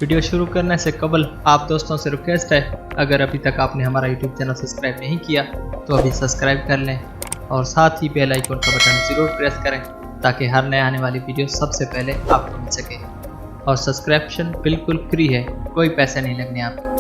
Video शुरू करने से कबल आप दोस्तों से रिक्वेस्ट है, अगर अभी तक आपने हमारा यूट्यूब चैनल सब्सक्राइब नहीं किया तो अभी सब्सक्राइब कर लें और साथ ही बेल आइकन का बटन ज़रूर प्रेस करें ताकि हर नए आने वाली वीडियो सबसे पहले आपको मिल सके। और सब्सक्रिप्शन बिल्कुल फ्री है, कोई पैसे नहीं लगने आपको।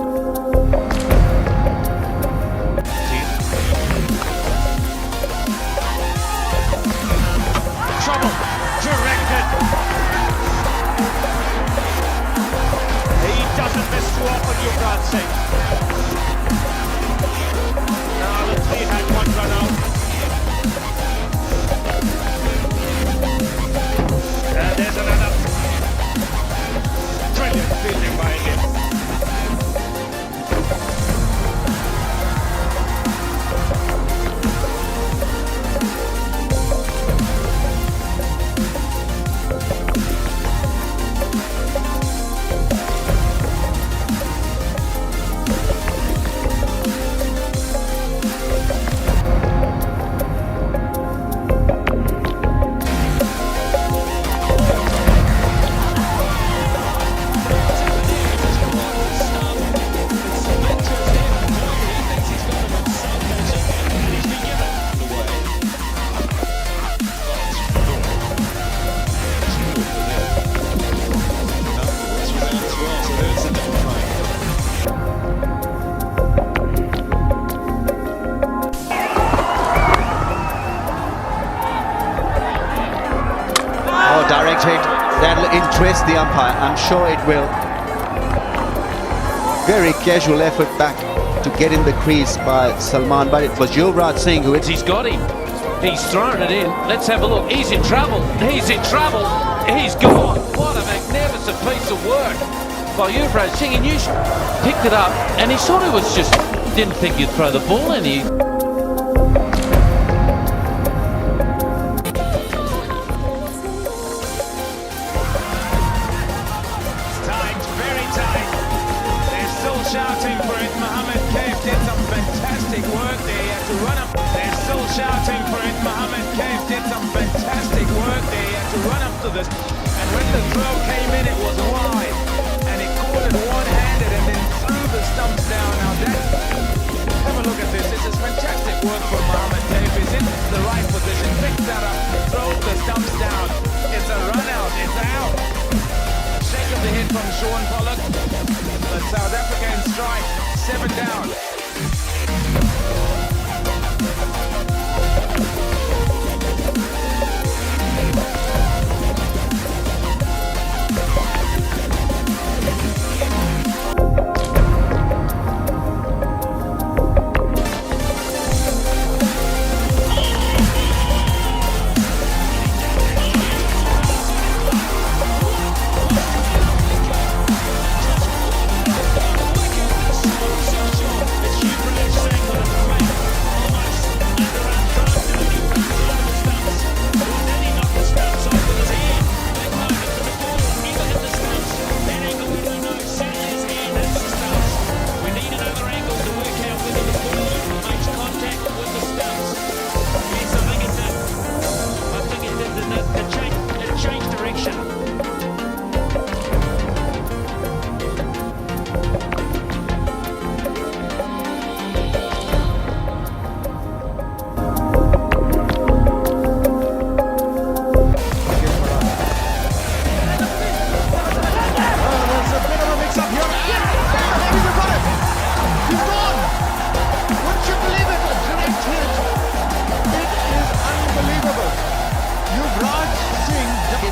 There's another brilliant fielding by him. Direct hit, that'll interest the umpire, I'm sure it will. Very casual effort back to get in the crease by Salman, but it was Yuvraj Singh who hit. He's got him, he's thrown it in, let's have a look, he's in trouble, he's gone. What a magnificent piece of work by Yuvraj Singh, and you picked it up and he sort of was just, didn't think you'd throw the ball in here. Shouting for it, Mohammed Kaif did some fantastic work there, he had to run up. They're still shouting for it, Mohammed Kaif did some fantastic work there, he had to run up to this. And when the throw came in, it was wide, and he caught it one-handed and then threw the stumps down. Now that, have a look at this, this is fantastic work from Mohammed Kaif. He's in the right position, picks that up, throws the stumps down. It's a run out, it's out. Shake of the head from Sean Pollock. The South African strike, 7 down.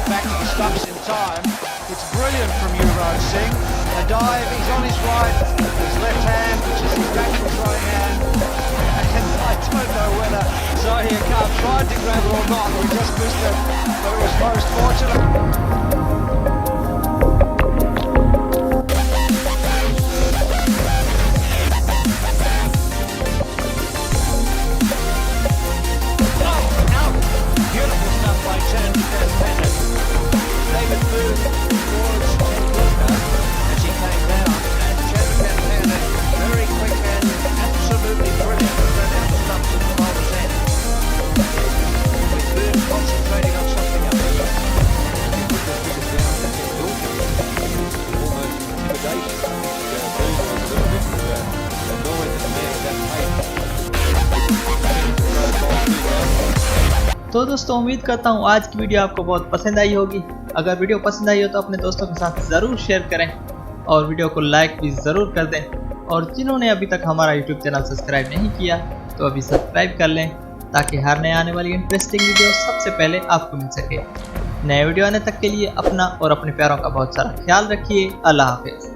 Back to the stumps in time. It's brilliant from Yuvraj Singh. A dive, he's on his right, his left hand, which is his natural throwing hand. And I don't know whether Zahir Khan tried to grab it or not. We just missed it, but it was most fortunate. Concentrating on something else. तो दोस्तों उम्मीद करता हूँ आज की video आपको बहुत पसंद आई होगी। अगर वीडियो पसंद आई हो तो अपने दोस्तों के साथ ज़रूर शेयर करें और वीडियो को लाइक भी ज़रूर कर दें। और जिन्होंने अभी तक हमारा यूट्यूब चैनल सब्सक्राइब नहीं किया तो अभी सब्सक्राइब कर लें ताकि हर नए आने वाली इंटरेस्टिंग वीडियो सबसे पहले आपको मिल सके। नए वीडियो आने तक के लिए अपना और अपने प्यारों का बहुत सारा ख्याल रखिए। अल्लाह हाफिज़।